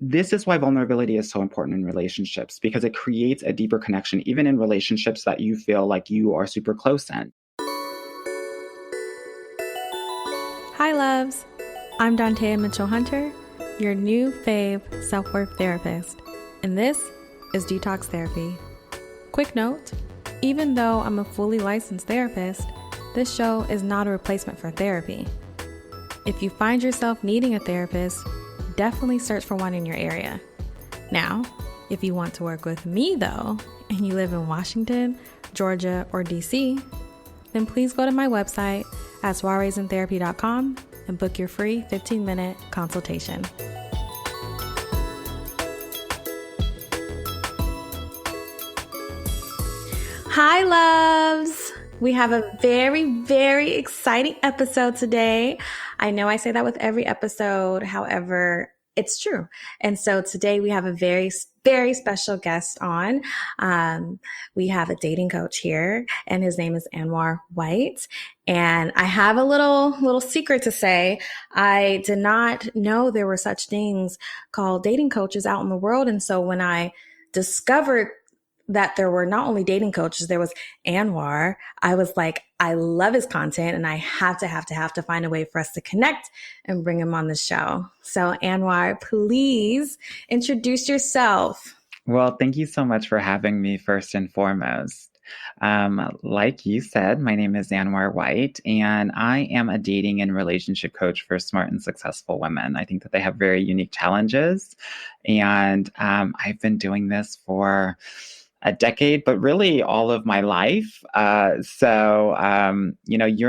this is why vulnerability is so important in relationships, because it creates a deeper connection, even in relationships that you feel like you are super close in. Hi, loves. I'm Dantea Mitchell-Hunter, your new fave self-worth therapist, and this is Detox Therapy. Quick note, even though I'm a fully licensed therapist, this show is not a replacement for therapy. If you find yourself needing a therapist, definitely search for one in your area. Now, if you want to work with me though, and you live in Washington, Georgia, or DC, then please go to my website at soireesintherapy.com and book your free 15-minute consultation. Hi, loves. We have a very, very exciting episode today. I know I say that with every episode. However, it's true. And so today we have a very, very special guest on. We have a dating coach here, and his name is Anwar White. And I have a little secret to say. I did not know there were such things called dating coaches out in the world. And so when I discovered that there were not only dating coaches, there was Anwar, I was like, I love his content and I have to find a way for us to connect and bring him on the show. So Anwar, please introduce yourself. Well, thank you so much for having me first and foremost. Like you said, my name is Anwar White, and I am a dating and relationship coach for smart and successful women. I think that they have very unique challenges, and I've been doing this for a decade, but really all of my life. You're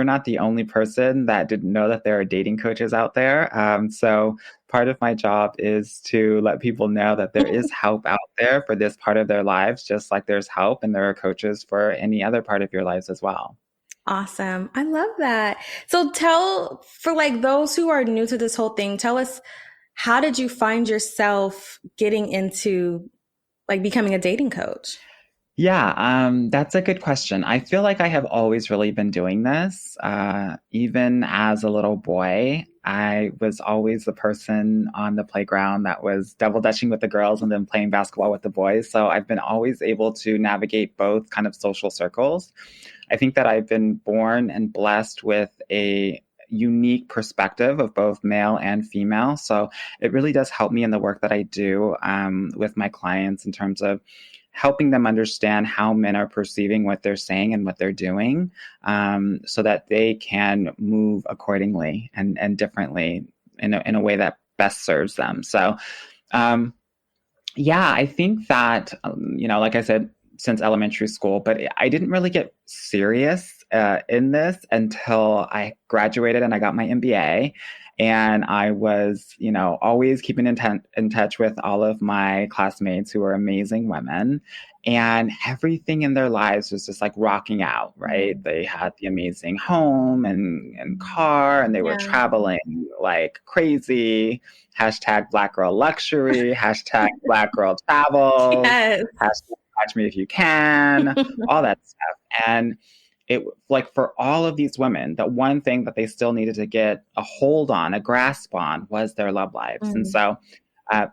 not the only person that didn't know that there are dating coaches out there. So part of my job is to let people know that there is help out there for this part of their lives, just like there's help and there are coaches for any other part of your lives as well. Awesome. I love that. So for like those who are new to this whole thing, tell us, how did you find yourself getting into like becoming a dating coach? Yeah, that's a good question. I feel like I have always really been doing this. Even as a little boy, I was always the person on the playground that was double dutching with the girls and then playing basketball with the boys. So I've been always able to navigate both kind of social circles. I think that I've been born and blessed with a unique perspective of both male and female. So it really does help me in the work that I do with my clients in terms of helping them understand how men are perceiving what they're saying and what they're doing, so that they can move accordingly and differently in a way that best serves them. So, I think that, like I said, since elementary school, but I didn't really get serious in this until I graduated and I got my MBA. And I was, always keeping in touch with all of my classmates who were amazing women. And everything in their lives was just like rocking out, right? Mm-hmm. They had the amazing home and car, and they were traveling like crazy. Hashtag Black Girl Luxury, hashtag Black Girl Travel, hashtag Catch Me If You Can, all that stuff. And it, like, for all of these women, the one thing that they still needed to get a hold on, a grasp on, was their love lives. Mm. And so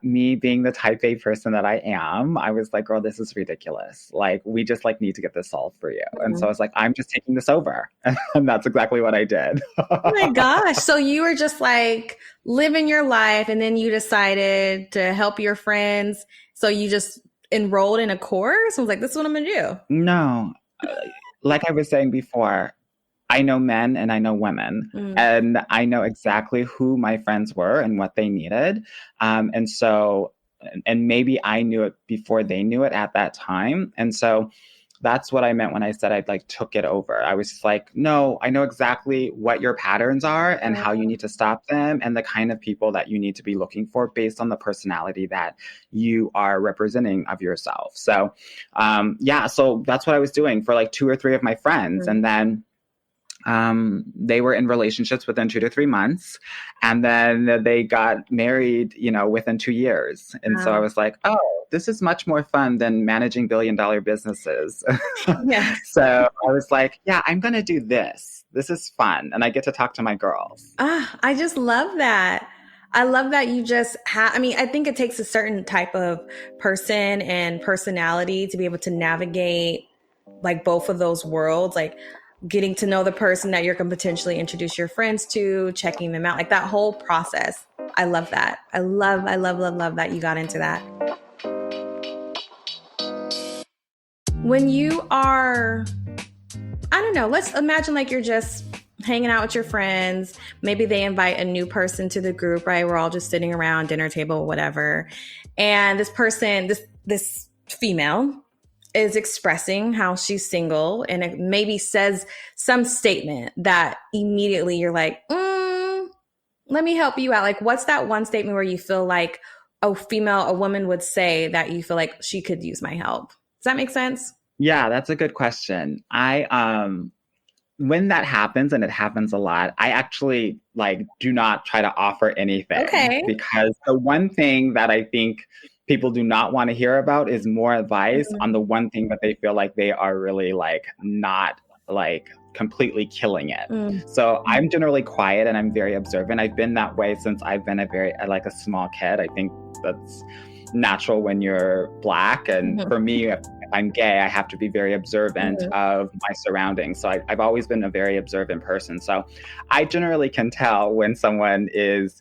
me being the type A person that I am, I was like, girl, this is ridiculous. Like, we just like need to get this solved for you. Mm-hmm. And so I was like, I'm just taking this over. And that's exactly what I did. Oh my gosh. So you were just like living your life, and then you decided to help your friends. So you just enrolled in a course? I was like, this is what I'm going to do. No. Like I was saying before, I know men and I know women, and I know exactly who my friends were and what they needed. And maybe I knew it before they knew it at that time. And so that's what I meant when I said I like took it over. I was just like, no, I know exactly what your patterns are and how you need to stop them and the kind of people that you need to be looking for based on the personality that you are representing of yourself. So, so that's what I was doing for like 2 or 3 of my friends. And then they were in relationships within 2 to 3 months, and then they got married, within 2 years. And so I was like, oh, this is much more fun than managing billion-dollar businesses. Yeah. So I was like, yeah, I'm going to do this. This is fun. And I get to talk to my girls. I just love that. I love that you just have, I mean, I think it takes a certain type of person and personality to be able to navigate like both of those worlds, like getting to know the person that you're going to potentially introduce your friends to, checking them out, like that whole process. I love that. I love that you got into that. When you are, I don't know, let's imagine like you're just hanging out with your friends. Maybe they invite a new person to the group, right? We're all just sitting around dinner table, whatever. And this person, this female is expressing how she's single, and it maybe says some statement that immediately you're like, let me help you out. Like, what's that one statement where you feel like a woman would say that you feel like she could use my help? Does that make sense? Yeah, that's a good question. When that happens, and it happens a lot, I actually like do not try to offer anything, Okay. because the one thing that I think people do not want to hear about is more advice on the one thing that they feel like they are really like not like completely killing it. So I'm generally quiet and I'm very observant. I've been that way since I've been like a small kid. I think that's natural when you're Black. And for me, if I'm gay, I have to be very observant of my surroundings. So I've always been a very observant person. So I generally can tell when someone is,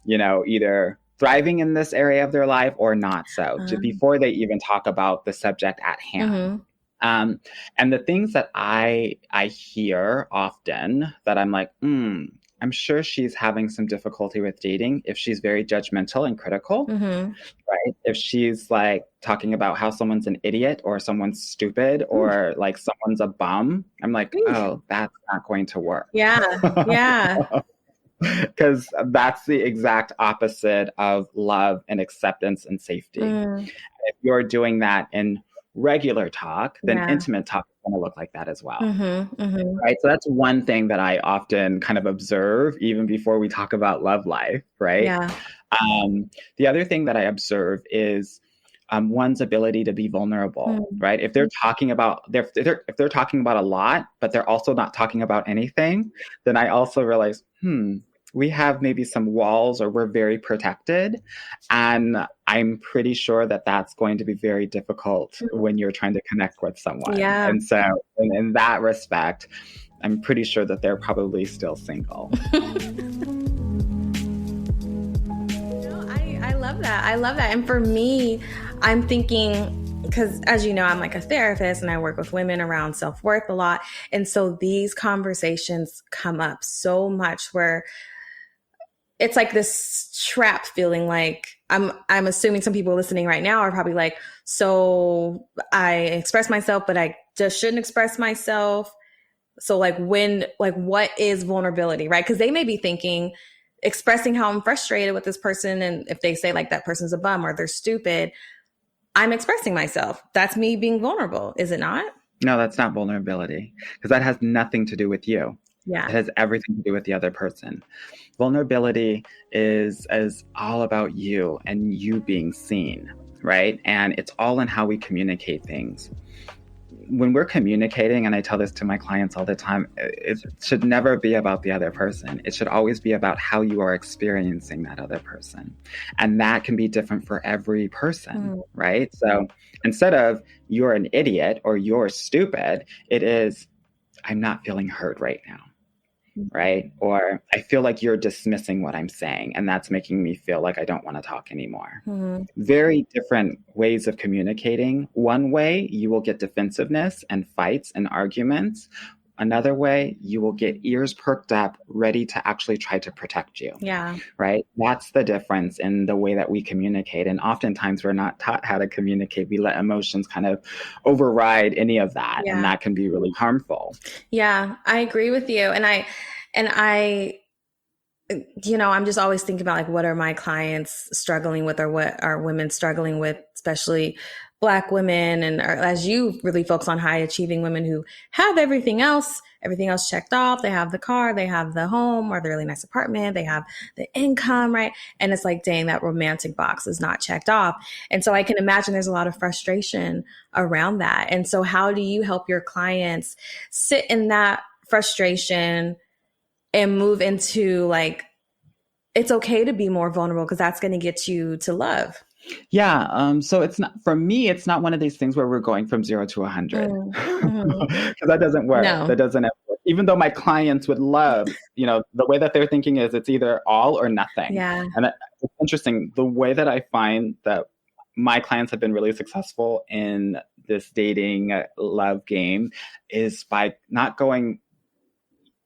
either thriving in this area of their life or not so, before they even talk about the subject at hand. And the things that I hear often that I'm like, I'm sure she's having some difficulty with dating if she's very judgmental and critical, right? If she's like talking about how someone's an idiot or someone's stupid or like someone's a bum, I'm like, oh, that's not going to work. Yeah. Because that's the exact opposite of love and acceptance and safety. If you're doing that in regular talk, then intimate talk is going to look like that as well. Right. So that's one thing that I often kind of observe even before we talk about love life. Right. Yeah. The other thing that I observe is one's ability to be vulnerable. Right. If they're talking about if they're talking about a lot, but they're also not talking about anything, then I also realize, we have maybe some walls or we're very protected. And I'm pretty sure that that's going to be very difficult when you're trying to connect with someone. Yeah. And so in that respect, I'm pretty sure that they're probably still single. I love that. I love that. And for me, I'm thinking, because as you know, I'm like a therapist and I work with women around self-worth a lot. And so these conversations come up so much where it's like this trap feeling. Like I'm assuming some people listening right now are probably like, so I express myself, but I just shouldn't express myself. So like what is vulnerability, right? Because they may be thinking, expressing how I'm frustrated with this person. And if they say like that person's a bum or they're stupid, I'm expressing myself. That's me being vulnerable. Is it not? No, that's not vulnerability, because that has nothing to do with you. Yeah. It has everything to do with the other person. Vulnerability is all about you and you being seen, right? And it's all in how we communicate things. When we're communicating, and I tell this to my clients all the time, it should never be about the other person. It should always be about how you are experiencing that other person. And that can be different for every person, right? So instead of you're an idiot or you're stupid, it is, I'm not feeling heard right now. Right? Or I feel like you're dismissing what I'm saying, and that's making me feel like I don't want to talk anymore. Very different ways of communicating. One way, you will get defensiveness and fights and arguments. Another way, you will get ears perked up, ready to actually try to protect you. Yeah. Right? That's the difference in the way that we communicate. And oftentimes we're not taught how to communicate. We let emotions kind of override any of that. And that can be really harmful. Yeah, I agree with you. And I, I'm just always thinking about like, what are my clients struggling with, or what are women struggling with, especially Black women, and as you really focus on high achieving women who have everything else checked off. They have the car, they have the home or the really nice apartment, they have the income, right? And it's like, dang, that romantic box is not checked off. And so I can imagine there's a lot of frustration around that. And so how do you help your clients sit in that frustration and move into like it's okay to be more vulnerable because that's going to get you to love. Yeah. So it's not, for me, it's not one of these things where we're going from 0 to 100 Mm-hmm. because that doesn't work. No. That doesn't ever work. Even though my clients would love, the way that they're thinking is it's either all or nothing. Yeah. And it's interesting. The way that I find that my clients have been really successful in this dating love game is by not going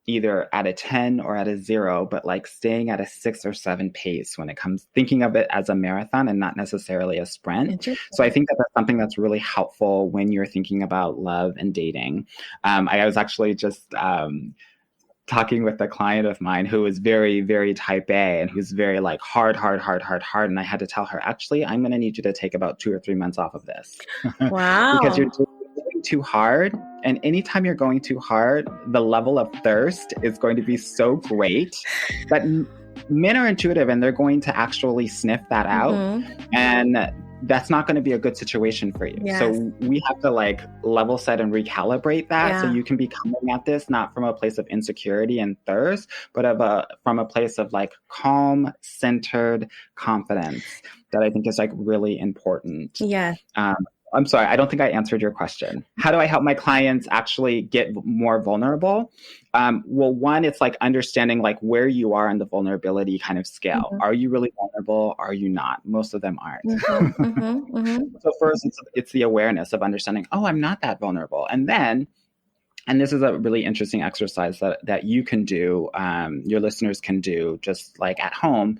either at a 10 or at a 0, but like staying at a 6 or 7 pace when it comes thinking of it as a marathon and not necessarily a sprint. So I think that that's something that's really helpful when you're thinking about love and dating. I was actually just talking with a client of mine who is very, very type A and who's very like hard. And I had to tell her, actually, I'm going to need you to take about 2 or 3 months off of this. Wow. Because you're going too hard. And anytime you're going too hard, the level of thirst is going to be so great that men are intuitive and they're going to actually sniff that out. And that's not going to be a good situation for you. Yes. So we have to like level set and recalibrate that so you can be coming at this not from a place of insecurity and thirst, but from a place of like calm, centered confidence that I think is like really important. Yeah. I'm sorry, I don't think I answered your question. How do I help my clients actually get more vulnerable? Well, one, it's like understanding like where you are in the vulnerability kind of scale. Are you really vulnerable? Are you not? Most of them aren't. So first, it's the awareness of understanding, oh, I'm not that vulnerable. And then, and this is a really interesting exercise that you can do, your listeners can do just like at home,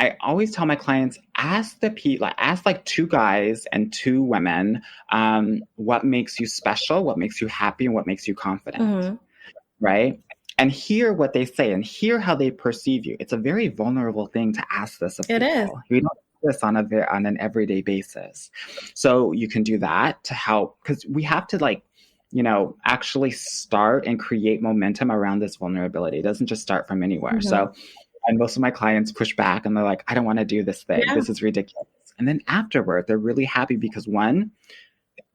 I always tell my clients, ask like 2 guys and 2 women, what makes you special, what makes you happy, and what makes you confident, right? And hear what they say and hear how they perceive you. It's a very vulnerable thing to ask this of people. It is. We don't do this on an everyday basis. So you can do that to help, because we have to like, actually start and create momentum around this vulnerability. It doesn't just start from anywhere. So. And most of my clients push back and they're like, I don't want to do this thing. Yeah. This is ridiculous. And then afterward, they're really happy because one,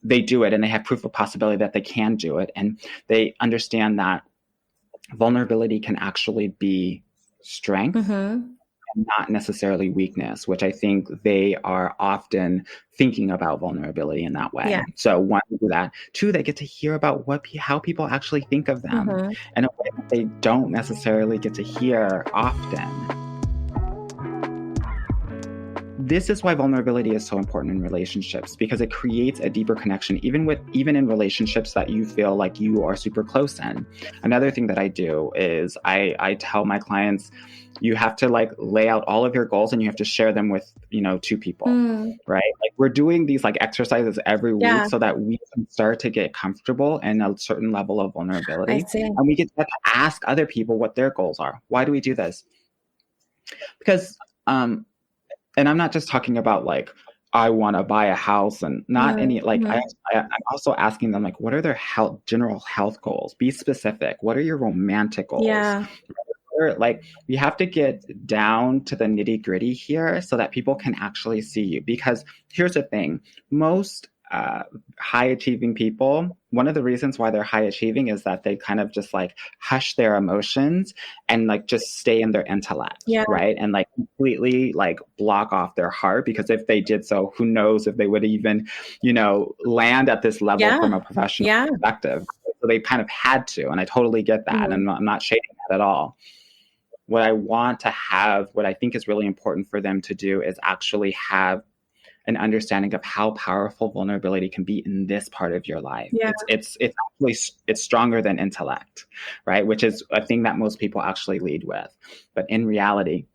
they do it and they have proof of possibility that they can do it. And they understand that vulnerability can actually be strength and not necessarily weakness, which I think they are often thinking about vulnerability in that way. Yeah. So one, they do that. 2, they get to hear about how people actually think of them in a way that they don't necessarily get to hear often. This is why vulnerability is so important in relationships, because it creates a deeper connection, even in relationships that you feel like you are super close in. Another thing that I do is I tell my clients, you have to like lay out all of your goals and you have to share them with, 2 people, right? Like we're doing these like exercises every week so that we can start to get comfortable in a certain level of vulnerability. And we get to ask other people what their goals are. Why do we do this? Because, and I'm not just talking about like, I want to buy a house and not any, like, I'm also asking them like, what are their general health goals? Be specific. What are your romantic goals? Yeah. Like we have to get down to the nitty gritty here so that people can actually see you. Because here's the thing, most high achieving people, one of the reasons why they're high achieving is that they kind of just like hush their emotions and like just stay in their intellect, right? And like completely like block off their heart, because if they did so, who knows if they would even, land at this level from a professional perspective. So they kind of had to, and I totally get that. And I'm not shading that at all. What I want to have, what I think is really important for them to do is actually have an understanding of how powerful vulnerability can be in this part of your life. Yeah. It's actually, it's stronger than intellect, right? Which is a thing that most people actually lead with. But in reality,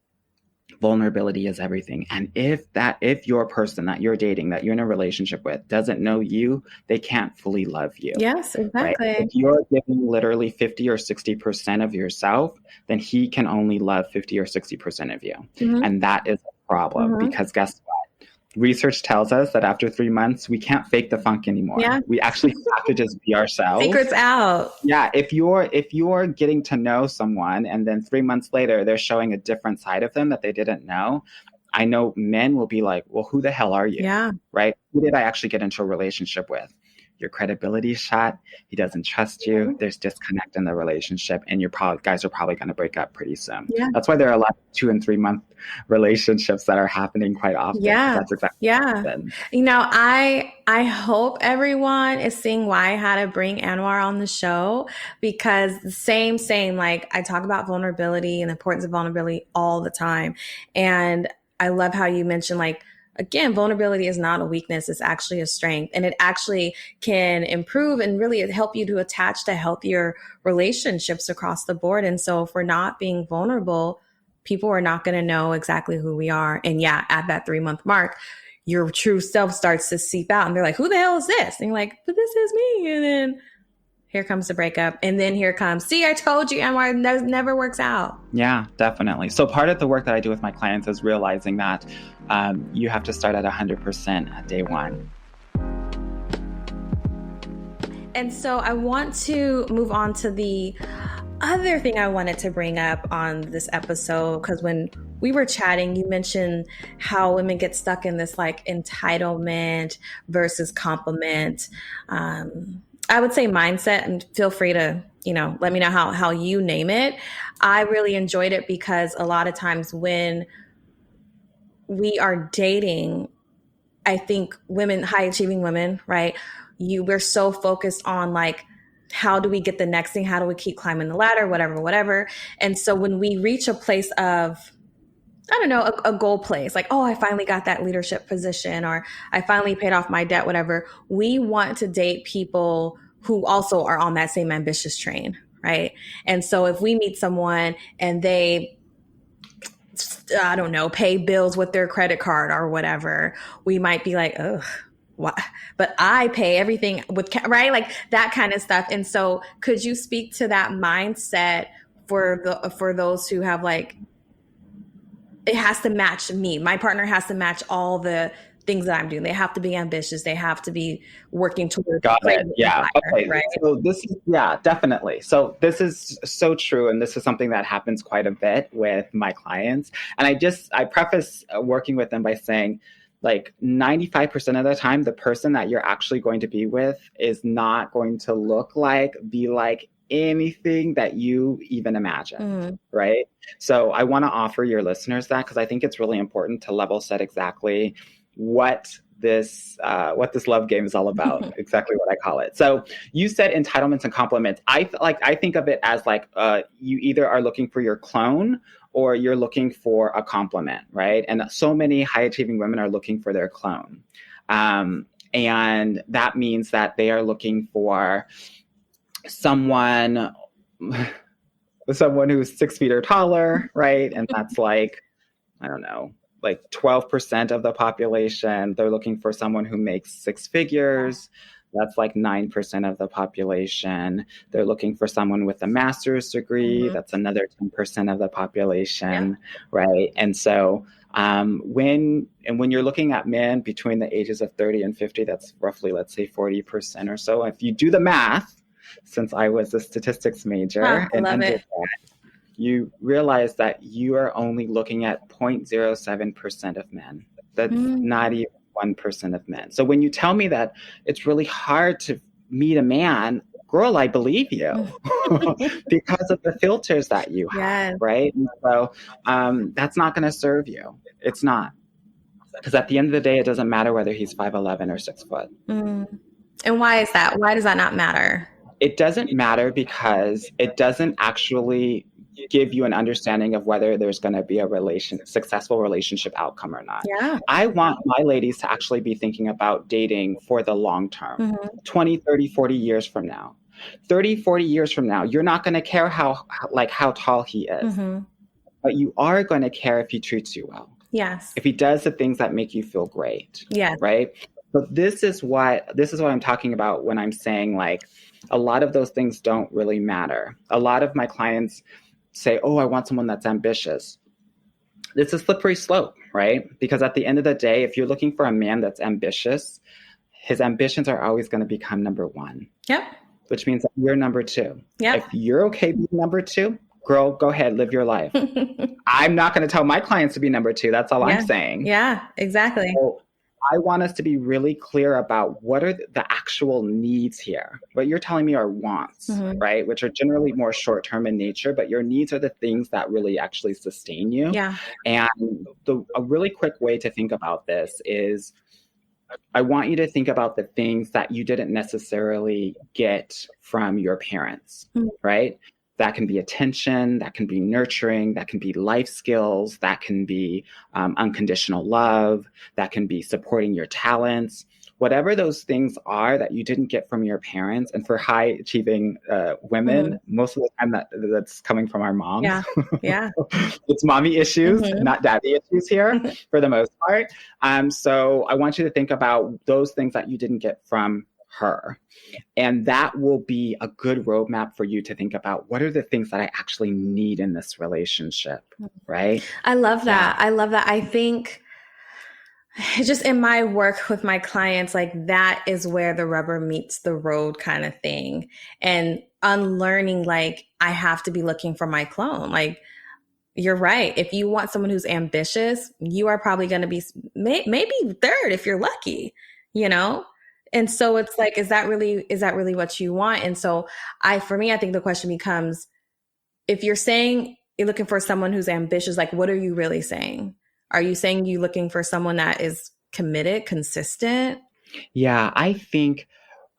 vulnerability is everything. And if your person that you're dating, that you're in a relationship with, doesn't know you, they can't fully love you. Yes, exactly. Right? If you're giving literally 50 or 60% of yourself, then he can only love 50 or 60% of you. And that is a problem, because guess what? Research tells us that after 3 months, we can't fake the funk anymore. Yeah. We actually have to just be ourselves. Secrets out. Yeah. If you're getting to know someone and then 3 months later, they're showing a different side of them that they didn't know, I know men will be like, well, who the hell are you? Yeah. Right? Who did I actually get into a relationship with? your credibility shot. He doesn't trust you. There's disconnect in the relationship, and guys are probably going to break up pretty soon. Yeah. That's why there are a lot of 2 and 3 month relationships that are happening quite often. Yeah. That's exactly Yeah. what happened. I hope everyone is seeing why I had to bring Anwar on the show, because same, like I talk about vulnerability and the importance of vulnerability all the time. And I love how you mentioned, like, again, vulnerability is not a weakness. It's actually a strength, and it actually can improve and really help you to attach to healthier relationships across the board. And so if we're not being vulnerable, people are not going to know exactly who we are. And yeah, at that 3-month mark, your true self starts to seep out, and they're like, who the hell is this? And you're like, but this is me. And then here comes the breakup. And then here comes, see, I told you, Anwar, it never works out. Yeah, definitely. So part of the work that I do with my clients is realizing that you have to start at 100% at day one. And so I want to move on to the other thing I wanted to bring up on this episode, because when we were chatting, you mentioned how women get stuck in this like entitlement versus compliment. I would say mindset, and feel free to, let me know how you name it. I really enjoyed it because a lot of times when we are dating, I think women, high achieving women, right? We're so focused on like, how do we get the next thing? How do we keep climbing the ladder? Whatever. And so when we reach a place of, I don't know, a goal place, like, oh, I finally got that leadership position, or I finally paid off my debt, whatever. We want to date people who also are on that same ambitious train, right? And so if we meet someone and they, I don't know, pay bills with their credit card or whatever, we might be like, ugh, what? But I pay everything with, right? Like that kind of stuff. And so could you speak to that mindset for those who have like, it has to match me. My partner has to match all the things that I'm doing. They have to be ambitious. They have to be working towards. Got it. Yeah. Empire, okay. Right? So definitely. So this is so true. And this is something that happens quite a bit with my clients. And I preface working with them by saying, like 95% of the time, the person that you're actually going to be with is not going to be like anything that you even imagine, right? So I want to offer your listeners that, because I think it's really important to level set exactly what this love game is all about, exactly what I call it. So you said entitlements and compliments. I think of it as like you either are looking for your clone or you're looking for a compliment, right? And so many high achieving women are looking for their clone. And that means that they are looking for someone who's 6 feet or taller, right? And that's like, I don't know, like 12% of the population. They're looking for someone who makes 6 figures. That's like 9% of the population. They're looking for someone with a master's degree. That's another 10% of the population, right? And so when you're looking at men between the ages of 30 and 50, that's roughly, let's say 40% or so. If you do the math, since I was a statistics major in undergrad, you realize that you are only looking at 0.07% of men. That's not even 1% of men. So when you tell me that it's really hard to meet a man, girl, I believe you because of the filters that you have, right? And so that's not going to serve you. It's not. Because at the end of the day, it doesn't matter whether he's 5'11" or 6 foot. And why is that? Why does that not matter? It doesn't matter because it doesn't actually give you an understanding of whether there's going to be a successful relationship outcome or not. Yeah. I want my ladies to actually be thinking about dating for the long term, 20, 30, 40 years from now. 30, 40 years from now, you're not going to care how tall he is, but you are going to care if he treats you well. Yes. If he does the things that make you feel great. Yeah. Right. So this is what I'm talking about when I'm saying like a lot of those things don't really matter. A lot of my clients say, oh, I want someone that's ambitious. It's a slippery slope, right? Because at the end of the day, if you're looking for a man that's ambitious, his ambitions are always going to become number one. Yep. Which means that you're number two. Yep. If you're okay being number two, girl, go ahead, live your life. I'm not going to tell my clients to be number two. That's all I'm saying. Yeah, exactly. So I want us to be really clear about what are the actual needs here. What you're telling me are wants, Mm-hmm. right? Which are generally more short term in nature, but your needs are the things that really actually sustain you. Yeah. And a really quick way to think about this is I want you to think about the things that you didn't necessarily get from your parents, Mm-hmm. right? That can be attention, that can be nurturing, that can be life skills, that can be unconditional love, that can be supporting your talents. Whatever those things are that you didn't get from your parents, and for high achieving Mm-hmm. women, most of the time that's coming from our moms. Yeah. Yeah. It's mommy issues, Mm-hmm. not daddy issues here for the most part. So I want you to think about those things that you didn't get from her. And that will be a good roadmap for you to think about what are the things that I actually need in this relationship, right? I love Yeah. that. I love that. I think just in my work with my clients, like that is where the rubber meets the road kind of thing. And unlearning, like, I have to be looking for my clone. Like, you're right. If you want someone who's ambitious, you are probably going to be maybe third if you're lucky, you know? And so it's like, is that really what you want? And so for me, I think the question becomes, if you're saying you're looking for someone who's ambitious, like, what are you really saying? Are you saying you looking for someone that is committed, consistent? Yeah, I think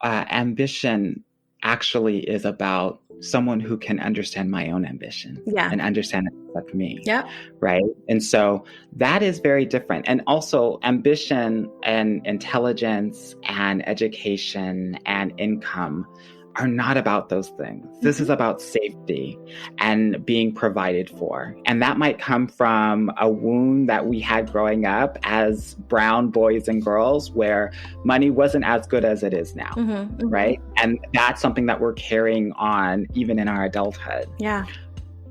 ambition actually is about someone who can understand my own ambition Yeah. and understand it like me. Yep. Right. And so that is very different. And also, ambition and intelligence and education and income are not about those things. This is about safety and being provided for. And that might come from a wound that we had growing up as brown boys and girls where money wasn't as good as it is now. Right. And that's something that we're carrying on even in our adulthood. Yeah.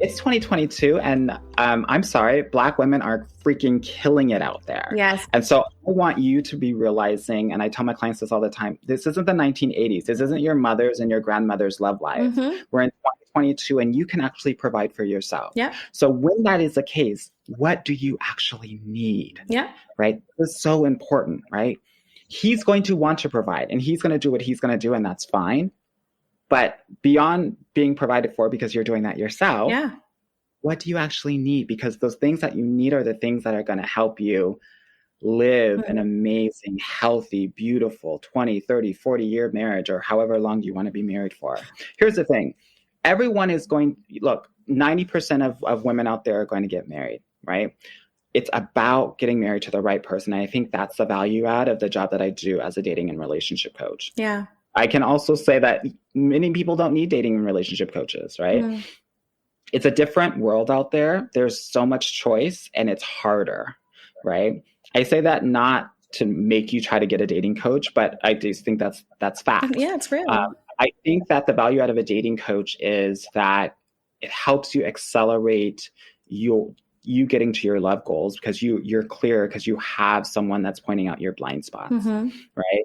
It's 2022, and I'm sorry, Black women are freaking killing it out there. Yes. And so I want you to be realizing, and I tell my clients this all the time, this isn't the 1980s. This isn't your mother's and your grandmother's love life. We're in 2022, and you can actually provide for yourself. Yeah. So when that is the case, what do you actually need? Yeah. Right? This is so important, right? He's going to want to provide, and he's going to do what he's going to do, and that's fine. But beyond being provided for because you're doing that yourself, Yeah. what do you actually need? Because those things that you need are the things that are going to help you live an amazing, healthy, beautiful 20, 30, 40-year marriage or however long you want to be married for. Here's the thing. Everyone is look, 90% of women out there are going to get married, right? It's about getting married to the right person. I think that's the value add of the job that I do as a dating and relationship coach. Yeah. I can also say that many people don't need dating and relationship coaches, right? It's a different world out there. There's so much choice and it's harder, right? I say that not to make you try to get a dating coach, but I do think that's fact. Yeah, it's real. I think that the value out of a dating coach is that it helps you accelerate you getting to your love goals because you're clear because you have someone that's pointing out your blind spots, right?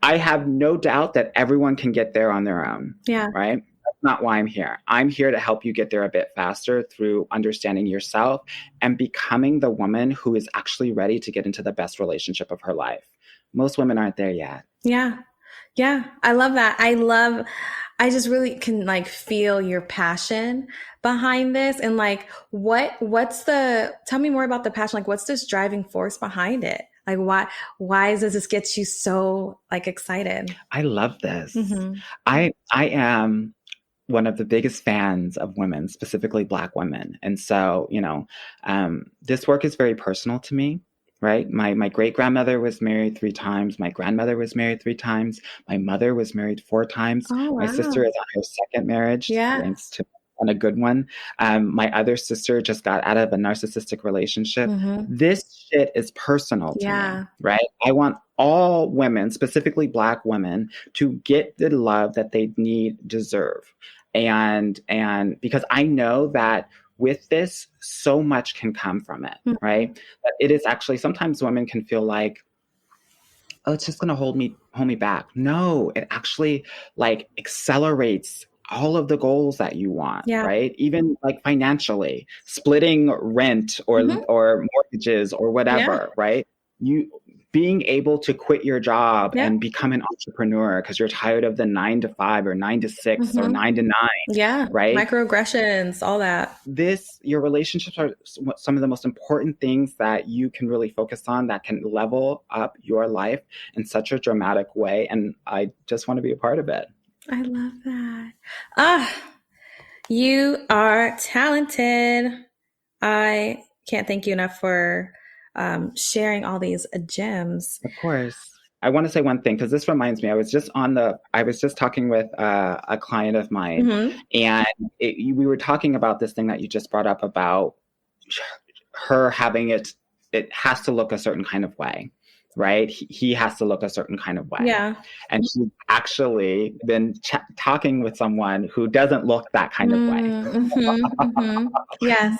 I have no doubt that everyone can get there on their own. Yeah. Right. That's not why I'm here. I'm here to help you get there a bit faster through understanding yourself and becoming the woman who is actually ready to get into the best relationship of her life. Most women aren't there yet. Yeah. Yeah. I love that. I just really can like feel your passion behind this and like tell me more about the passion. Like what's this driving force behind it? Like why does this get you so like excited? I love this. I am one of the biggest fans of women, specifically Black women. And so, this work is very personal to me, right? My great-grandmother was married 3 times. My grandmother was married 3 times. My mother was married 4 times. Oh, wow. My sister is on her second marriage. Yeah. Thanks to on a good one. My other sister just got out of a narcissistic relationship. This shit is personal to me, right? I want all women, specifically Black women, to get the love that they deserve. And because I know that with this, so much can come from it, right? But it is actually, sometimes women can feel like, oh, it's just going to hold me back. No, it actually like accelerates all of the goals that you want, right? Even like financially, splitting rent or mortgages or whatever, right? being able to quit your job Yeah. and become an entrepreneur because you're tired of the 9 to 5 or 9 to 6 or 9 to 9, Yeah. right? Microaggressions, all that. Your relationships are some of the most important things that you can really focus on that can level up your life in such a dramatic way. And I just want to be a part of it. I love that. Ah, you are talented. I can't thank you enough for sharing all these gems. Of course. I want to say one thing because this reminds me. I was just talking with a client of mine, Mm-hmm. and we were talking about this thing that you just brought up about her having it. It has to look a certain kind of way, right? He has to look a certain kind of way. Yeah. And she's actually been talking with someone who doesn't look that kind of way. Mm-hmm. Mm-hmm. Yes.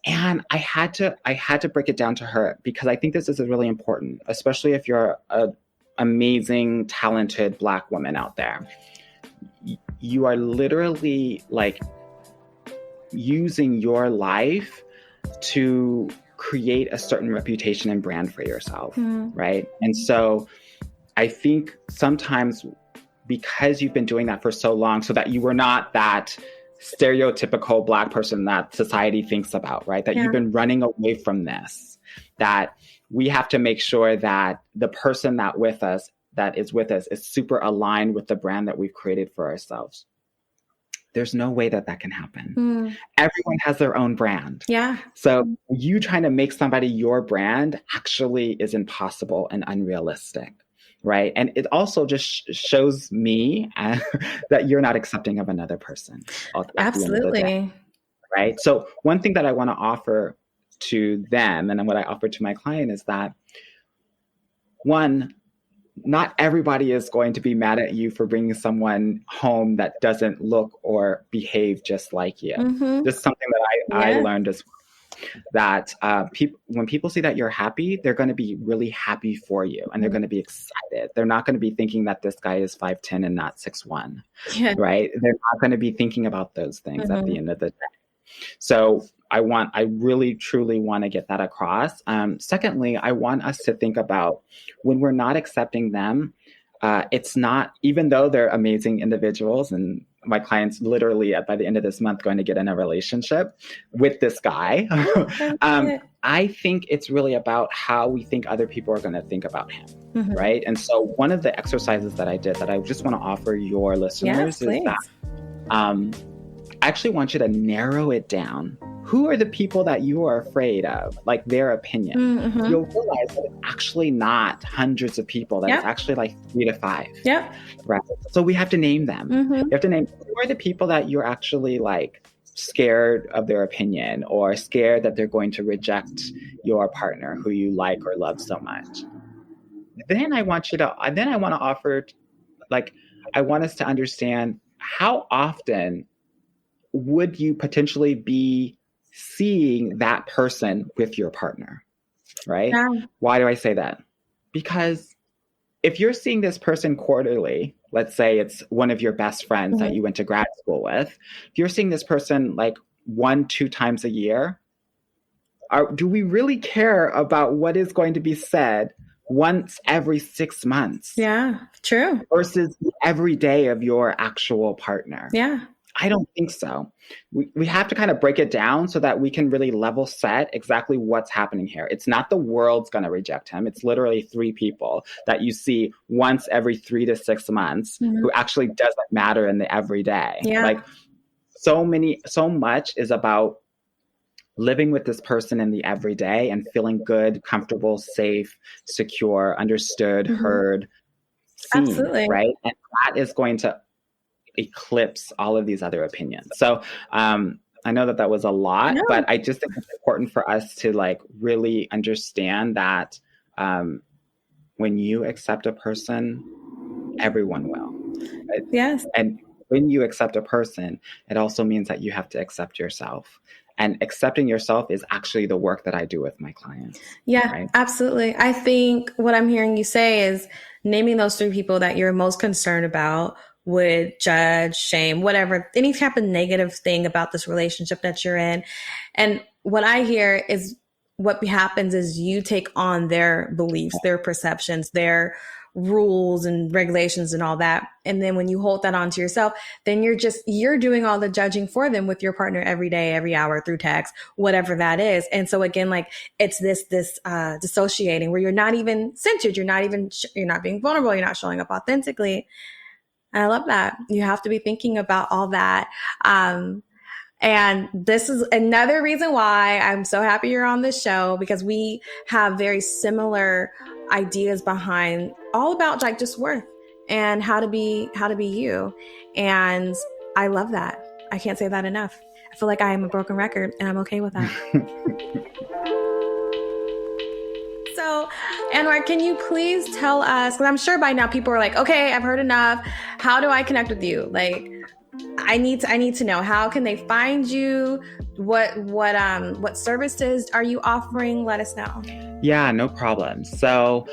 And I had to break it down to her because I think this is really important, especially if you're an amazing, talented Black woman out there. You are literally like using your life to create a certain reputation and brand for yourself, right? And so I think sometimes because you've been doing that for so long, so that you were not that stereotypical Black person that society thinks about, right? That you've been running away from this, that we have to make sure that the person that is with us is super aligned with the brand that we've created for ourselves. There's no way that can happen. Everyone has their own brand. Yeah. So you trying to make somebody your brand actually is impossible and unrealistic. Right. And it also just shows me that you're not accepting of another person. Absolutely. Right. So one thing that I want to offer to them and then what I offer to my client is that, one, not everybody is going to be mad at you for bringing someone home that doesn't look or behave just like you. This is something that I learned as well. That when people see that you're happy, they're going to be really happy for you and they're going to be excited. They're not going to be thinking that this guy is 5'10" and not 6'1", right? They're not going to be thinking about those things at the end of the day. So I really, truly want to get that across. Secondly, I want us to think about when we're not accepting them, it's not, even though they're amazing individuals and my client's literally by the end of this month going to get in a relationship with this guy. I think it's really about how we think other people are going to think about him. Right. And so one of the exercises that I did that I just want to offer your listeners is that I actually want you to narrow it down. Who are the people that you are afraid of, like their opinion? You'll realize that it's actually not hundreds of people, that it's actually like 3 to 5. Right. So we have to name them. You have to name who are the people that you're actually like scared of their opinion or scared that they're going to reject your partner who you like or love so much. Then I want to offer, like, I want us to understand how often would you potentially be seeing that person with your partner, right? Why do I say that? Because if you're seeing this person quarterly, let's say it's one of your best friends that you went to grad school with, if you're seeing this person like 1-2 times a year, do we really care about what is going to be said once every 6 months? Yeah, true. Versus every day of your actual partner. Yeah. I don't think so. We have to kind of break it down so that we can really level set exactly what's happening here. It's not the world's going to reject him. It's literally 3 people that you see once every 3 to 6 months who actually doesn't matter in the everyday. Like so much is about living with this person in the everyday and feeling good, comfortable, safe, secure, understood, heard, seen. Absolutely. Right? And that is going to eclipse all of these other opinions. So I know that was a lot, but I just think it's important for us to like really understand that when you accept a person, everyone will. Yes. And when you accept a person, it also means that you have to accept yourself. And accepting yourself is actually the work that I do with my clients. Yeah, right? Absolutely. I think what I'm hearing you say is naming those 3 people that you're most concerned about would judge, shame, whatever, any type of negative thing about this relationship that you're in. And what I hear is what happens is you take on their beliefs, their perceptions, their rules and regulations and all that. And then when you hold that onto yourself, then you're doing all the judging for them with your partner every day, every hour, through text, whatever that is. And so again, like it's this dissociating where you're not even centered. You're not being vulnerable. You're not showing up authentically. I love that. You have to be thinking about all that. And this is another reason why I'm so happy you're on this show, because we have very similar ideas behind all about like just worth and how to be you. And I love that. I can't say that enough. I feel like I am a broken record and I'm okay with that. So, Anwar, can you please tell us, because I'm sure by now people are like, okay, I've heard enough. How do I connect with you? Like, I need to know, how can they find you? What services are you offering? Let us know. Yeah, no problem. So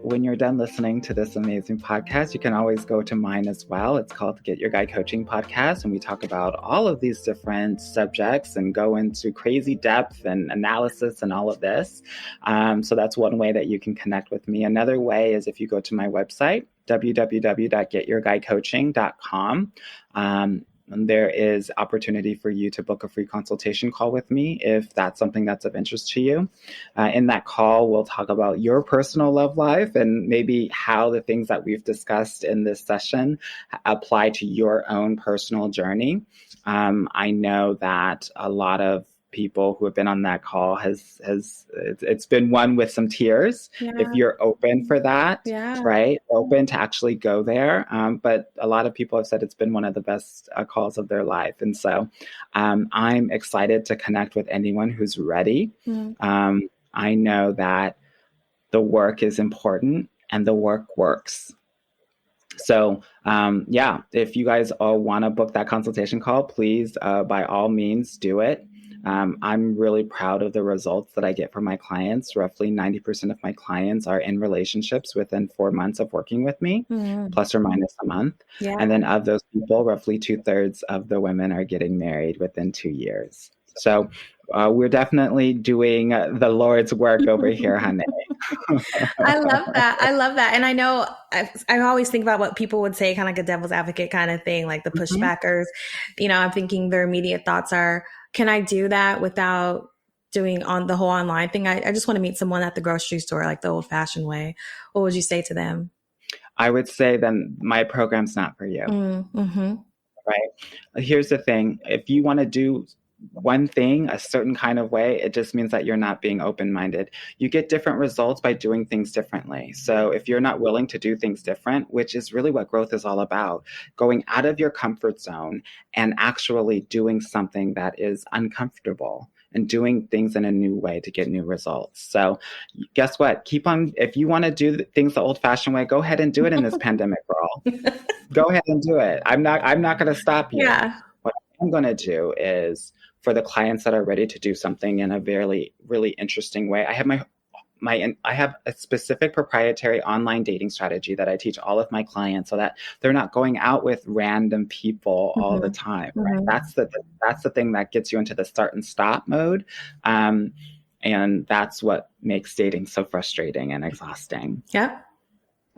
when you're done listening to this amazing podcast, you can always go to mine as well. It's called Get Your Guy Coaching Podcast. And we talk about all of these different subjects and go into crazy depth and analysis and all of this. So that's one way that you can connect with me. Another way is if you go to my website, www.getyourguycoaching.com. There is opportunity for you to book a free consultation call with me if that's something that's of interest to you. In that call, we'll talk about your personal love life and maybe how the things that we've discussed in this session apply to your own personal journey. I know that a lot of people who have been on that call it's been one with some tears. Yeah. If you're open for that, right? Open to actually go there. But a lot of people have said it's been one of the best calls of their life. And so I'm excited to connect with anyone who's ready. I know that the work is important and the work works. So, if you guys all want to book that consultation call, please, by all means, do it. I'm really proud of the results that I get from my clients. Roughly 90% of my clients are in relationships within 4 months of working with me, plus or minus a month. Yeah. And then of those people, roughly 2/3 of the women are getting married within 2 years. So we're definitely doing the Lord's work over here, honey. I love that. And I know I always think about what people would say, kind of like a devil's advocate kind of thing, like the pushbackers. I'm thinking their immediate thoughts are, can I do that without doing on the whole online thing? I just want to meet someone at the grocery store, like the old fashioned way. What would you say to them? I would say then my program's not for you. Right? Here's the thing. If you want to do one thing a certain kind of way, it just means that you're not being open-minded. You get different results by doing things differently. So if you're not willing to do things different, which is really what growth is all about, going out of your comfort zone and actually doing something that is uncomfortable and doing things in a new way to get new results. So guess what? Keep on, if you want to do things the old-fashioned way, go ahead and do it in this pandemic, girl. Go ahead and do it. I'm not going to stop you. Yeah. What I'm going to do is, for the clients that are ready to do something in a very, really interesting way, I have I have a specific proprietary online dating strategy that I teach all of my clients so that they're not going out with random people all the time. Right? That's the thing that gets you into the start and stop mode. And that's what makes dating so frustrating and exhausting. Yeah.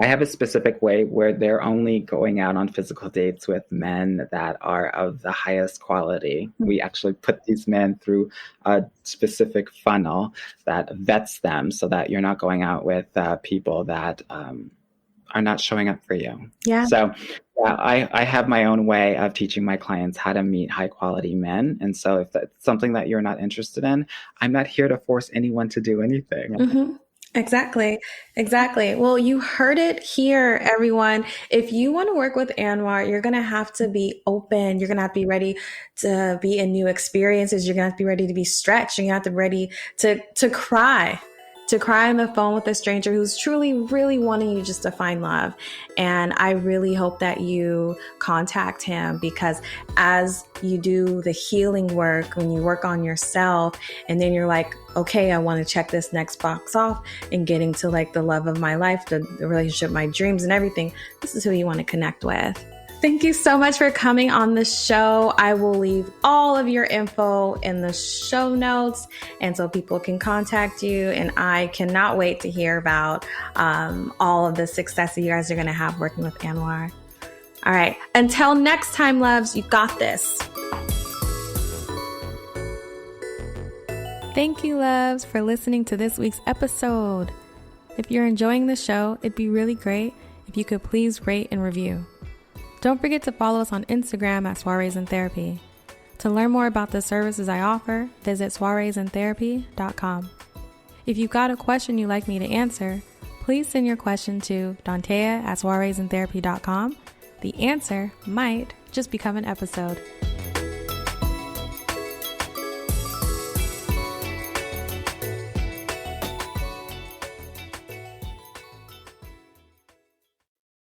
I have a specific way where they're only going out on physical dates with men that are of the highest quality. We actually put these men through a specific funnel that vets them so that you're not going out with people that are not showing up for you. Yeah. So I have my own way of teaching my clients how to meet high quality men. And so if that's something that you're not interested in, I'm not here to force anyone to do anything. Exactly. Well, you heard it here, everyone. If you want to work with Anwar, you're going to have to be open. You're going to have to be ready to be in new experiences. You're going to have to be ready to be stretched. You're going to have to be ready to cry on the phone with a stranger who's truly, really wanting you just to find love. And I really hope that you contact him, because as you do the healing work, when you work on yourself and then you're like, okay, I want to check this next box off and getting to like the love of my life, the relationship, my dreams and everything, this is who you want to connect with. Thank you so much for coming on the show. I will leave all of your info in the show notes, and so people can contact you. And I cannot wait to hear about all of the success that you guys are going to have working with Anwar. All right. Until next time, loves, you got this. Thank you, loves, for listening to this week's episode. If you're enjoying the show, it'd be really great if you could please rate and review. Don't forget to follow us on Instagram at Soirees in Therapy. To learn more about the services I offer, visit soireesintherapy.com. If you've got a question you'd like me to answer, please send your question to Dantea at soireesintherapy.com. The answer might just become an episode.